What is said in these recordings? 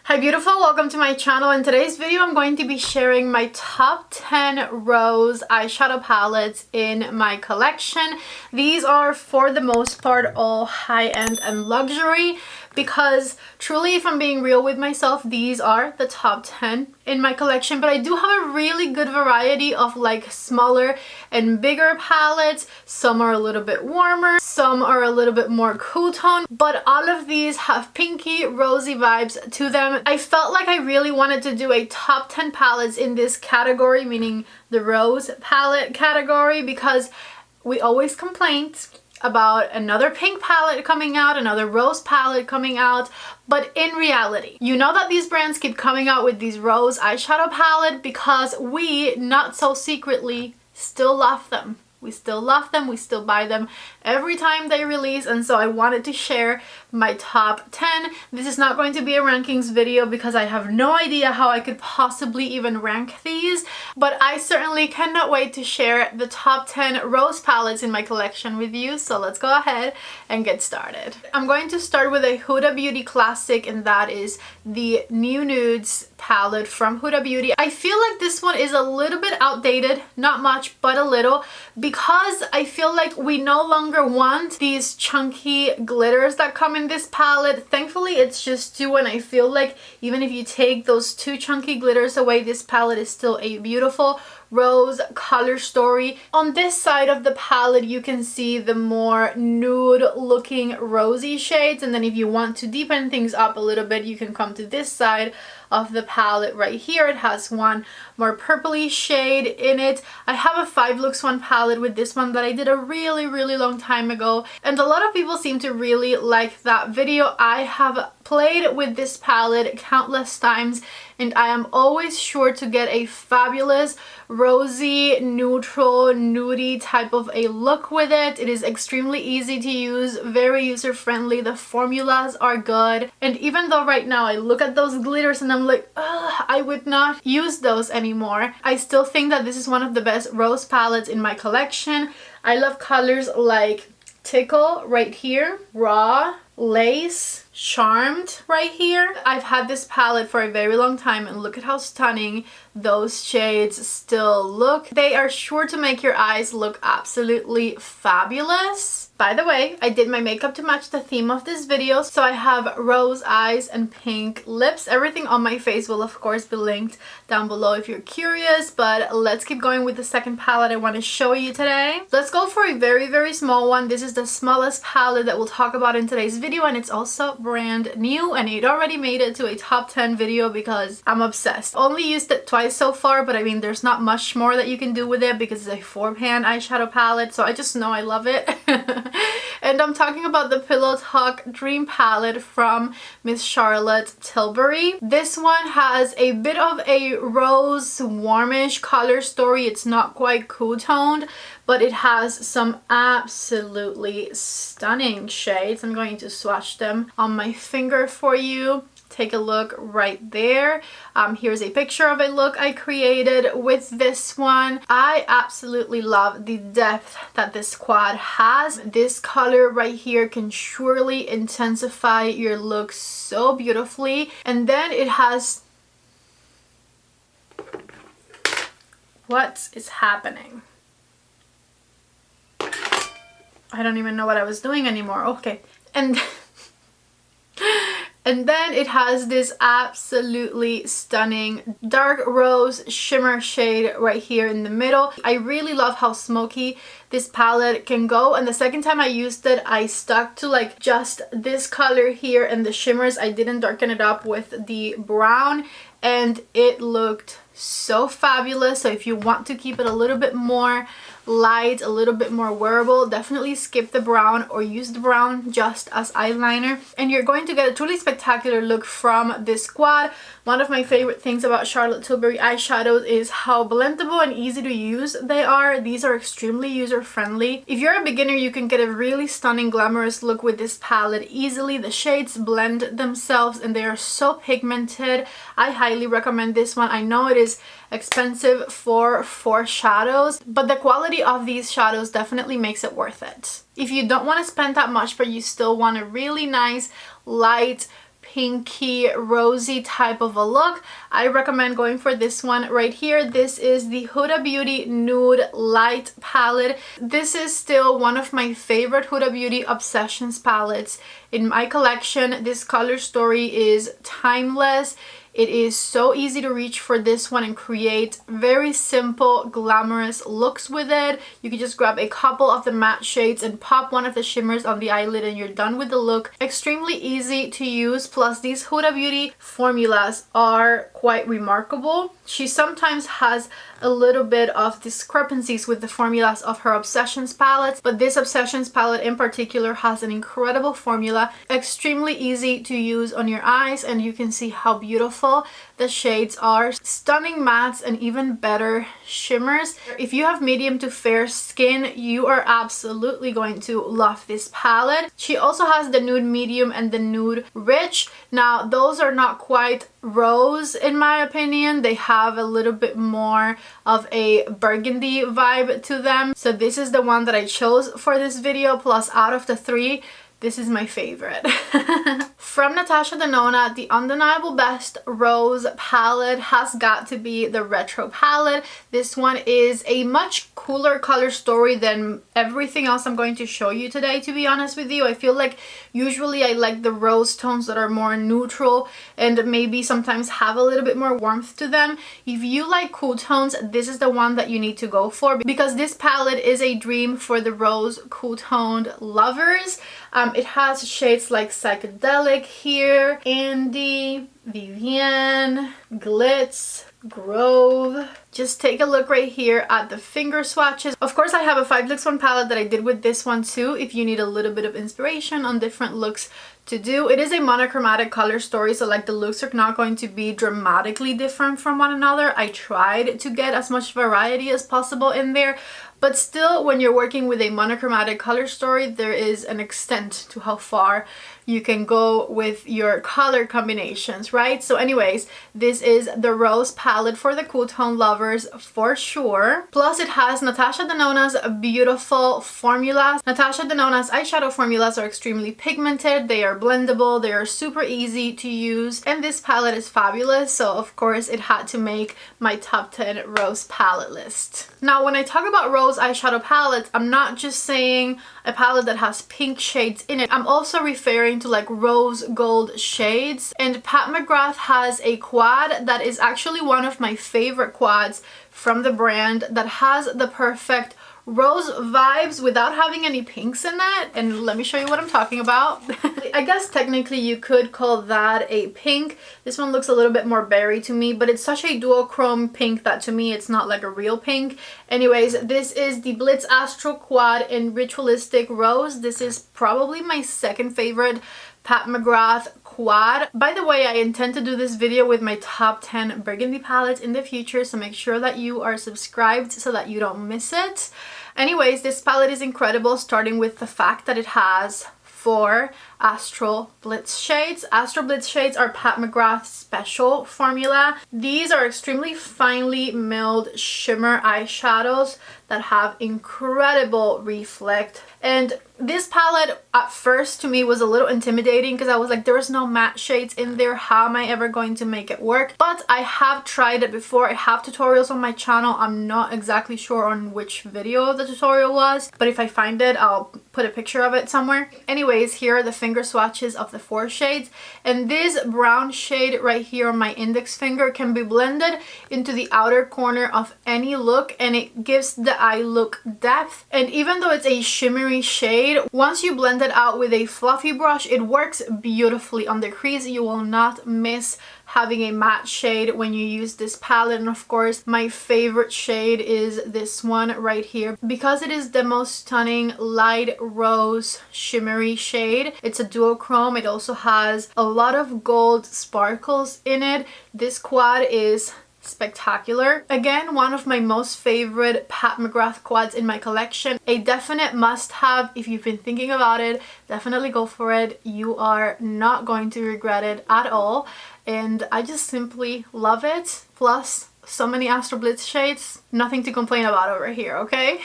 Hi beautiful, welcome to my channel. In today's video I'm going to be sharing my top 10 rose eyeshadow palettes in my collection. These are for the most part all high-end and luxury because truly, if I'm being real with myself, these are the top 10 in my collection, but I do have a really good variety of like smaller and bigger palettes. Some are a little bit warmer, some are a little bit more cool tone, but all of these have pinky rosy vibes to them. I felt like I really wanted to do a top 10 palettes in this category, meaning the rose palette category, because we always complain about another pink palette coming out, another rose palette coming out, but in reality, you know that these brands keep coming out with these rose eyeshadow palette because we, not so secretly, still love them. We still love them, we still buy them every time they release, and so I wanted to share my top 10. This is not going to be a rankings video because I have no idea how I could possibly even rank these, but I certainly cannot wait to share the top 10 rose palettes in my collection with you, so let's go ahead and get started. I'm going to start with a Huda Beauty classic, and that is the new Nudes palette from Huda Beauty. I feel like this one is a little bit outdated, not much, but a little, because I feel like we no longer want these chunky glitters that come in this palette. Thankfully, it's just two, and I feel like even if you take those two chunky glitters away, this palette is still a beautiful rose color story. On this side of the palette, you can see the more nude looking rosy shades, and then if you want to deepen things up a little bit, you can come to this side of the palette right here. It has one more purpley shade in it. I have a 5 Looks 1 palette with this one that I did a really long time ago, and a lot of people seem to really like that video. I have played with this palette countless times, and I am always sure to get a fabulous rosy, neutral, nudie type of a look with it. It is extremely easy to use, very user-friendly, the formulas are good, and even though right now I look at those glitters and I'm like, ugh, I would not use those anymore, I still think that this is one of the best rose palettes in my collection. I love colors like Tickle right here, Raw, Lace, Charmed right here. I've had this palette for a very long time, and look at how stunning those shades still look. They are sure to make your eyes look absolutely fabulous. By the way, I did my makeup to match the theme of this video, so I have rose eyes and pink lips. Everything on my face will of course be linked down below if you're curious, but let's keep going with the second palette I want to show you today. Let's go for a very small one. This is the smallest palette that we'll talk about in today's video, and it's also brand new, and it already made it to a top 10 video because I'm obsessed. Only used it twice so far, but I mean there's not much more that you can do with it because it's a 4-pan eyeshadow palette, so I just know I love it. And I'm talking about the Pillow Talk Dream palette from Miss Charlotte Tilbury. This one has a bit of a rose warmish color story. It's not quite cool toned, but it has some absolutely stunning shades. I'm going to swatch them on my finger for you. Take a look right there. Here's a picture of a look I created with this one. I absolutely love the depth that this quad has. This color right here can surely intensify your look so beautifully. And then it has... What is happening? I don't even know what I was doing anymore. Okay. And then it has this absolutely stunning dark rose shimmer shade right here in the middle. I really love how smoky this palette can go, and the second time I used it I stuck to like just this color here and the shimmers. I didn't darken it up with the brown, and it looked so fabulous. So if you want to keep it a little bit more light, a little bit more wearable, definitely skip the brown or use the brown just as eyeliner, and you're going to get a truly spectacular look from this quad. One of my favorite things about Charlotte Tilbury eyeshadows is how blendable and easy to use they are. These are extremely user-friendly. If you're a beginner, you can get a really stunning glamorous look with this palette easily. The shades blend themselves and they are so pigmented. I highly recommend this one. I know it is expensive for shadows, but the quality of these shadows definitely makes it worth it. If you don't want to spend that much but you still want a really nice light pinky rosy type of a look, I recommend going for this one right here. This is the Huda Beauty Nude Light palette. This is still one of my favorite Huda Beauty Obsessions palettes in my collection. This color story is timeless. It is so easy to reach for this one and create very simple, glamorous looks with it. You can just grab a couple of the matte shades and pop one of the shimmers on the eyelid and you're done with the look. Extremely easy to use, plus these Huda Beauty formulas are quite remarkable. She sometimes has a little bit of discrepancies with the formulas of her Obsessions palettes, but this Obsessions palette in particular has an incredible formula, extremely easy to use on your eyes, and you can see how beautiful the shades are. Stunning mattes and even better shimmers. If you have medium to fair skin, you are absolutely going to love this palette. She also has the Nude Medium and the Nude Rich. Now those are not quite rose in my opinion. They have a little bit more of a burgundy vibe to them. So this is the one that I chose for this video, plus out of the three, this is my favorite. From Natasha Denona, the undeniable best rose palette has got to be the Retro palette. This one is a much cooler color story than everything else I'm going to show you today, to be honest with you. I feel like usually I like the rose tones that are more neutral and maybe sometimes have a little bit more warmth to them. If you like cool tones, this is the one that you need to go for, because this palette is a dream for the rose cool toned lovers. It has shades like Psychedelic here, Andy, Vivienne, Glitz, Grove. Just take a look right here at the finger swatches. Of course, I have a 561 palette that I did with this one too, if you need a little bit of inspiration on different looks to do. It is a monochromatic color story, so like the looks are not going to be dramatically different from one another. I tried to get as much variety as possible in there, but still, when you're working with a monochromatic color story, there is an extent to how far you can go with your color combinations, right? So anyways, this is the Rose palette for the cool tone lovers for sure. Plus it has Natasha Denona's beautiful formulas. Natasha Denona's eyeshadow formulas are extremely pigmented, they are blendable, they are super easy to use, and this palette is fabulous, so of course it had to make my top 10 Rose palette list. Now when I talk about Rose eyeshadow palettes, I'm not just saying a palette that has pink shades in it. I'm also referring to like rose gold shades, and Pat McGrath has a quad that is actually one of my favorite quads from the brand that has the perfect rose vibes without having any pinks in it, and let me show you what I'm talking about. I guess technically you could call that a pink. This one looks a little bit more berry to me, but it's such a duochrome pink that to me it's not like a real pink. Anyways, this is the Blitz Astral Quad in Ritualistic Rose. This is probably my second favorite Pat McGrath quad. By the way, I intend to do this video with my top 10 burgundy palettes in the future, so make sure that you are subscribed so that you don't miss it. Anyways, this palette is incredible, starting with the fact that it has 4 Astral Blitz shades. Astral Blitz shades are Pat McGrath's special formula. These are extremely finely milled shimmer eyeshadows that have incredible reflect, and this palette at first to me was a little intimidating because I was like, there's no matte shades in there, how am I ever going to make it work? But I have tried it before. I have tutorials on my channel. I'm not exactly sure on which video the tutorial was, but if I find it, I'll put a picture of it somewhere. Anyways, here are the finger swatches of the 4 shades, and this brown shade right here on my index finger can be blended into the outer corner of any look, and it gives the eye look depth. And even though it's a shimmery shade, once you blend it out with a fluffy brush, it works beautifully on the crease. You will not miss having a matte shade when you use this palette. And of course, my favorite shade is this one right here because it is the most stunning light rose shimmery shade. It's a duochrome. It also has a lot of gold sparkles in it. This quad is spectacular. Again, one of my most favorite Pat McGrath quads in my collection. A definite must-have. If you've been thinking about it, definitely go for it. You are not going to regret it at all, and I just simply love it. Plus, so many Astro Blitz shades. Nothing to complain about over here, okay?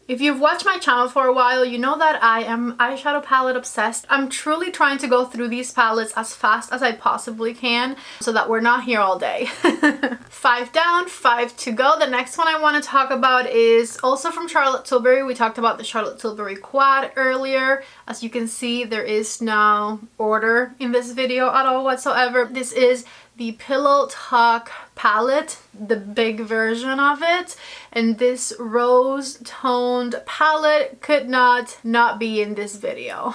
If you've watched my channel for a while, you know that I am eyeshadow palette obsessed. I'm truly trying to go through these palettes as fast as I possibly can so that we're not here all day. 5 down, 5 to go. The next one I want to talk about is also from Charlotte Tilbury. We talked about the Charlotte Tilbury quad earlier. As you can see, there is no order in this video at all whatsoever. This is the Pillow Talk palette, the big version of it, and this rose toned palette could not be in this video.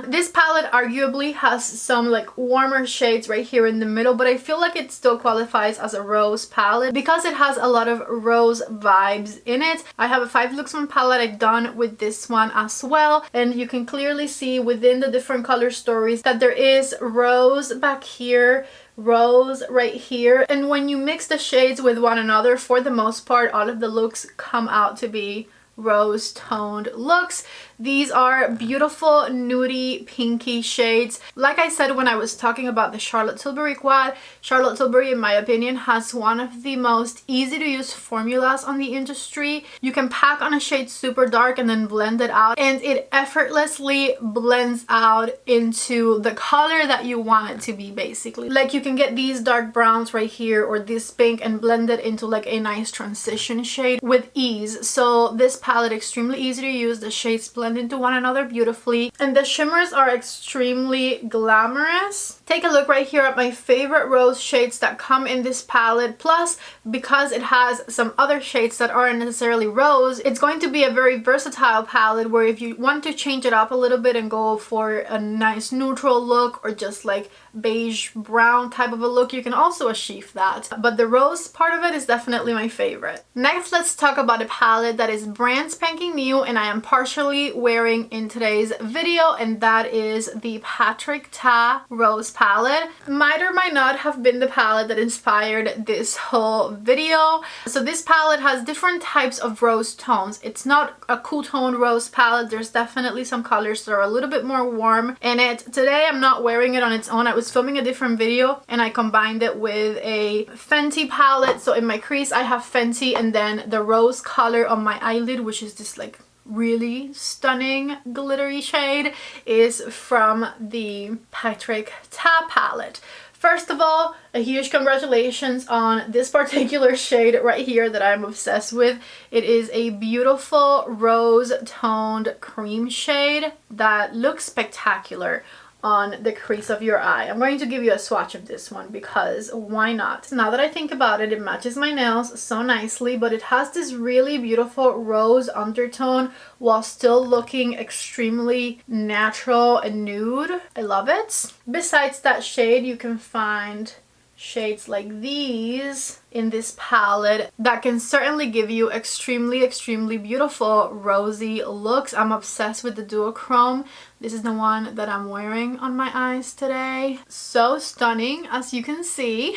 This palette arguably has some like warmer shades right here in the middle, but I feel like it still qualifies as a rose palette because it has a lot of rose vibes in it. I have a 5 looks one palette I've done with this one as well, and you can clearly see within the different color stories that there is rose back here, rose right here, and when you mix the shades with one another, for the most part all of the looks come out to be rose toned looks. These are beautiful nudie pinky shades. Like I said when I was talking about the Charlotte Tilbury quad, Charlotte Tilbury in my opinion has one of the most easy to use formulas on the industry. You can pack on a shade super dark and then blend it out, and it effortlessly blends out into the color that you want it to be, basically. Like you can get these dark browns right here or this pink and blend it into like a nice transition shade with ease. So this palette extremely easy to use. The shades blend into one another beautifully, and the shimmers are extremely glamorous. Take a look right here at my favorite rose shades that come in this palette. Plus, because it has some other shades that aren't necessarily rose, it's going to be a very versatile palette where if you want to change it up a little bit and go for a nice neutral look or just like beige brown type of a look, you can also achieve that. But the rose part of it is definitely my favorite. Next, let's talk about a palette that is brand spanking new and I am partially wearing in today's video, and that is the Patrick Ta Rose palette. Might or might not have been the palette that inspired this whole video. So this palette has different types of rose tones. It's not a cool tone rose palette. There's definitely some colors that are a little bit more warm in it. Today I'm not wearing it on its own. I was filming a different video and I combined it with a Fenty palette. So in my crease I have Fenty, and then the rose color on my eyelid, which is this like really stunning glittery shade, is from the Patrick Ta palette. First of all, a huge congratulations on this particular shade right here that I'm obsessed with. It is a beautiful rose toned cream shade that looks spectacular on the crease of your eye. I'm going to give you a swatch of this one because why not? Now that I think about it, it matches my nails so nicely, but it has this really beautiful rose undertone while still looking extremely natural and nude. I love it. Besides that shade, you can find shades like these in this palette that can certainly give you extremely beautiful rosy looks. I'm obsessed with the duochrome. This is the one that I'm wearing on my eyes today. So stunning, as you can see.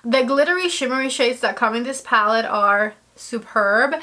The glittery shimmery shades that come in this palette are superb.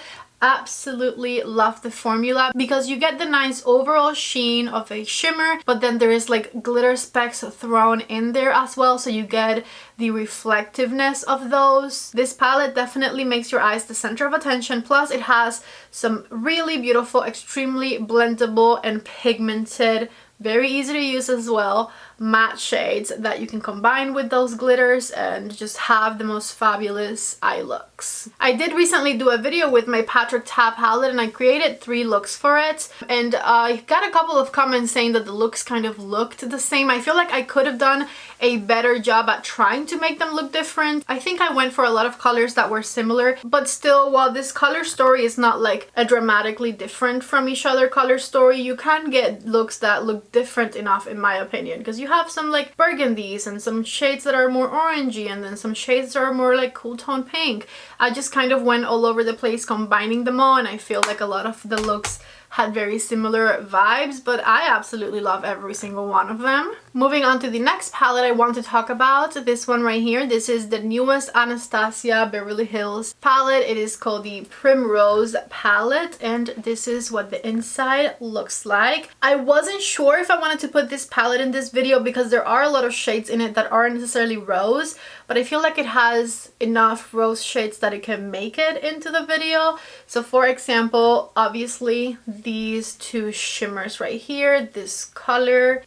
Absolutely love the formula because you get the nice overall sheen of a shimmer, but then there is like glitter specks thrown in there as well, so you get the reflectiveness of those. This palette definitely makes your eyes the center of attention, plus it has some really beautiful, extremely blendable and pigmented, very easy to use as well, matte shades that you can combine with those glitters and just have the most fabulous eye looks. I did recently do a video with my Patrick Ta palette and I created 3 looks for it, and I got a couple of comments saying that the looks kind of looked the same. I feel like I could have done a better job at trying to make them look different. I think I went for a lot of colors that were similar, but still, while this color story is not like a dramatically different from each other color story, you can get looks that look different enough in my opinion, because you have some like burgundies and some shades that are more orangey and then some shades that are more like cool tone pink. I just kind of went all over the place combining them all, and I feel like a lot of the looks had very similar vibes, but I absolutely love every single one of them. Moving on to the next palette I want to talk about, this one right here. This is the newest Anastasia Beverly Hills palette. It is called the Primrose Palette, and this is what the inside looks like. I wasn't sure if I wanted to put this palette in this video because there are a lot of shades in it that aren't necessarily rose, but I feel like it has enough rose shades that it can make it into the video. So for example, obviously these two shimmers right here, this color,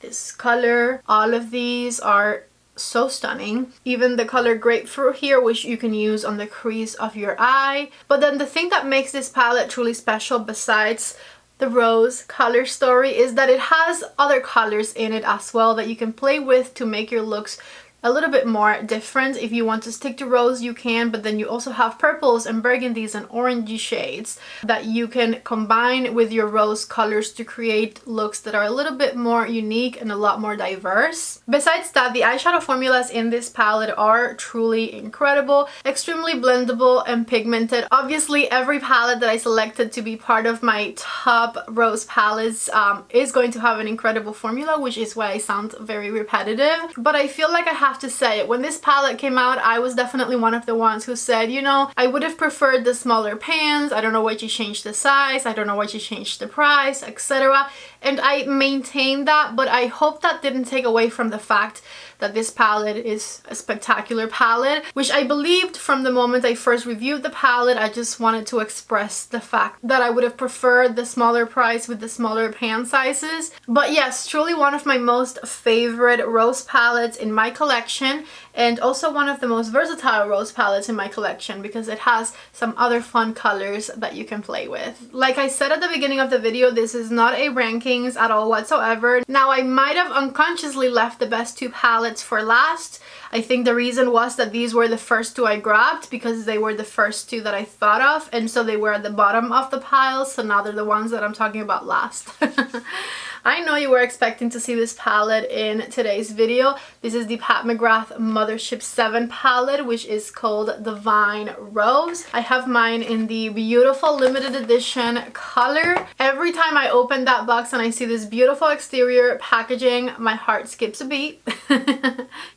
all of these are so stunning. Even the color Grapefruit here, which you can use on the crease of your eye. But then the thing that makes this palette truly special, besides the rose color story, is that it has other colors in it as well that you can play with to make your looks a little bit more different. If you want to stick to rose, you can, but then you also have purples and burgundies and orangey shades that you can combine with your rose colors to create looks that are a little bit more unique and a lot more diverse. Besides that, the eyeshadow formulas in this palette are truly incredible, extremely blendable and pigmented. Obviously, every palette that I selected to be part of my top rose palettes is going to have an incredible formula, which is why I sound very repetitive. But I feel like I have to say, when this palette came out, I was definitely one of the ones who said, you know, I would have preferred the smaller pans. I don't know why you changed the size, I don't know why you changed the price, etc. And I maintained that, but I hope that didn't take away from the fact that this palette is a spectacular palette, which I believed from the moment I first reviewed the palette. I just wanted to express the fact that I would have preferred the smaller price with the smaller pan sizes. But yes, truly one of my most favorite rose palettes in my collection, and also one of the most versatile rose palettes in my collection because it has some other fun colors that you can play with. Like I said at the beginning of the video, this is not a rankings at all whatsoever. Now, I might have unconsciously left the best two palettes for last. I think the reason was that these were the first two I grabbed because they were the first two that I thought of, and so they were at the bottom of the pile, so now they're the ones that I'm talking about last. I know you were expecting to see this palette in today's video. This is the Pat McGrath Mothership VII palette, which is called Divine Rose. I have mine in the beautiful limited edition color. Every time I open that box and I see this beautiful exterior packaging, my heart skips a beat.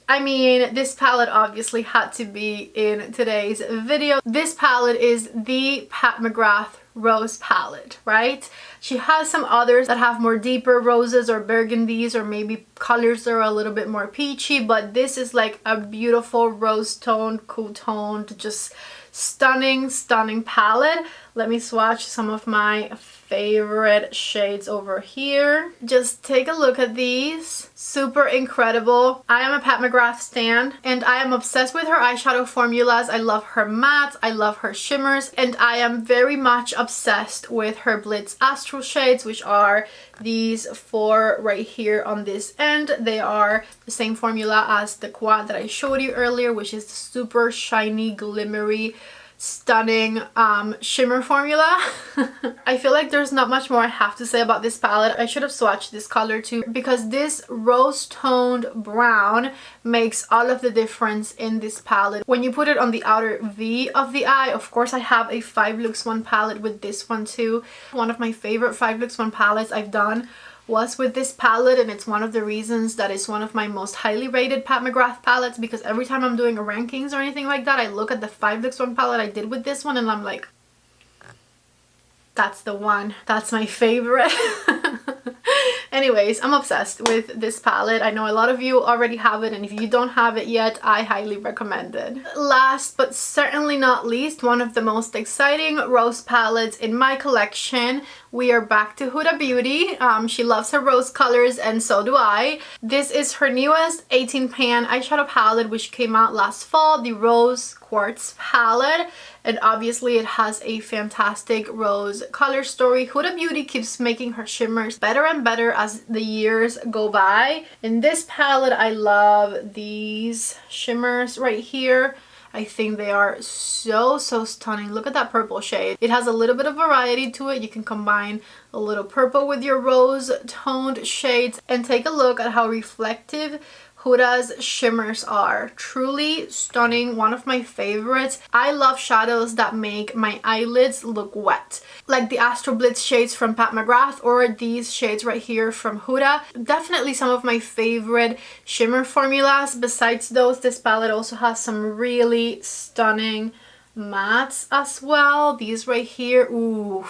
I mean, this palette obviously had to be in today's video. This palette is the Pat McGrath Rose palette, right? She has some others that have more deeper roses or burgundies or maybe colors that are a little bit more peachy, but this is like a beautiful rose toned, cool toned, just stunning palette. Let me swatch some of my favorite shades over here. Just take a look at these. Super incredible. I am a Pat McGrath stan, and I am obsessed with her eyeshadow formulas. I love her mattes, I love her shimmers, and I am very much obsessed with her Blitz Astral shades, which are these four right here on this end. They are the same formula as the quad that I showed you earlier, which is the super shiny, glimmery, stunning shimmer formula. I feel like there's not much more I have to say about this palette. I should have swatched this color too, because this rose toned brown makes all of the difference in this palette. When you put it on the outer V of the eye, of course I have a 5 Looks 1 palette with this one too. One of my favorite 5 Looks 1 palettes I've done was with this palette, and it's one of the reasons that it's one of my most highly rated Pat McGrath palettes, because every time I'm doing a rankings or anything like that, I look at the 5 Looks 1 palette I did with this one and I'm like, that's the one. That's my favorite. Anyways, I'm obsessed with this palette. I know a lot of you already have it, and if you don't have it yet, I highly recommend it. Last but certainly not least, one of the most exciting rose palettes in my collection. We are back to Huda Beauty. She loves her rose colors, and so do I. This is her newest 18 pan eyeshadow palette, which came out last fall, the Rose Quartz palette. And obviously it has a fantastic rose color story. Huda Beauty keeps making her shimmers better and better as the years go by. In this palette, I love these shimmers right here. I think they are so stunning. Look at that purple shade. It has a little bit of variety to it. You can combine a little purple with your rose toned shades, and take a look at how reflective Huda's shimmers are. Truly stunning, one of my favorites. I love shadows that make my eyelids look wet, like the Astro Blitz shades from Pat McGrath or these shades right here from Huda. Definitely some of my favorite shimmer formulas. Besides those, this palette also has some really stunning mattes as well. These right here, ooh.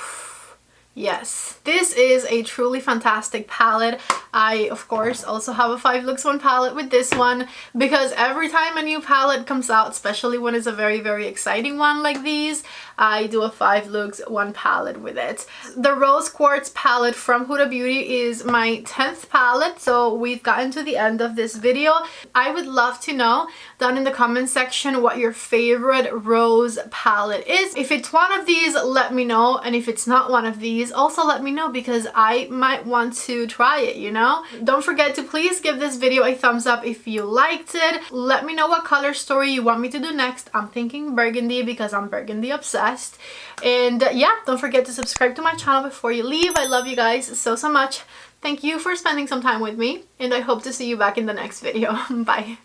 Yes, this is a truly fantastic palette. I, of course, also have a 5 looks 1 palette with this one because every time a new palette comes out, especially when it's a very, very exciting one like these, I do a 5 looks 1 palette with it. The Rose Quartz palette from Huda Beauty is my 10th palette, so we've gotten to the end of this video. I would love to know down in the comment section what your favorite rose palette is. If it's one of these, let me know, and if it's not one of these, also let me know because I might want to try it, you know? Don't forget to please give this video a thumbs up if you liked it. Let me know what color story you want me to do next. I'm thinking burgundy because I'm burgundy obsessed. And yeah, don't forget to subscribe to my channel before you leave. I love you guys so much. Thank you for spending some time with me, and I hope to see you back in the next video. Bye.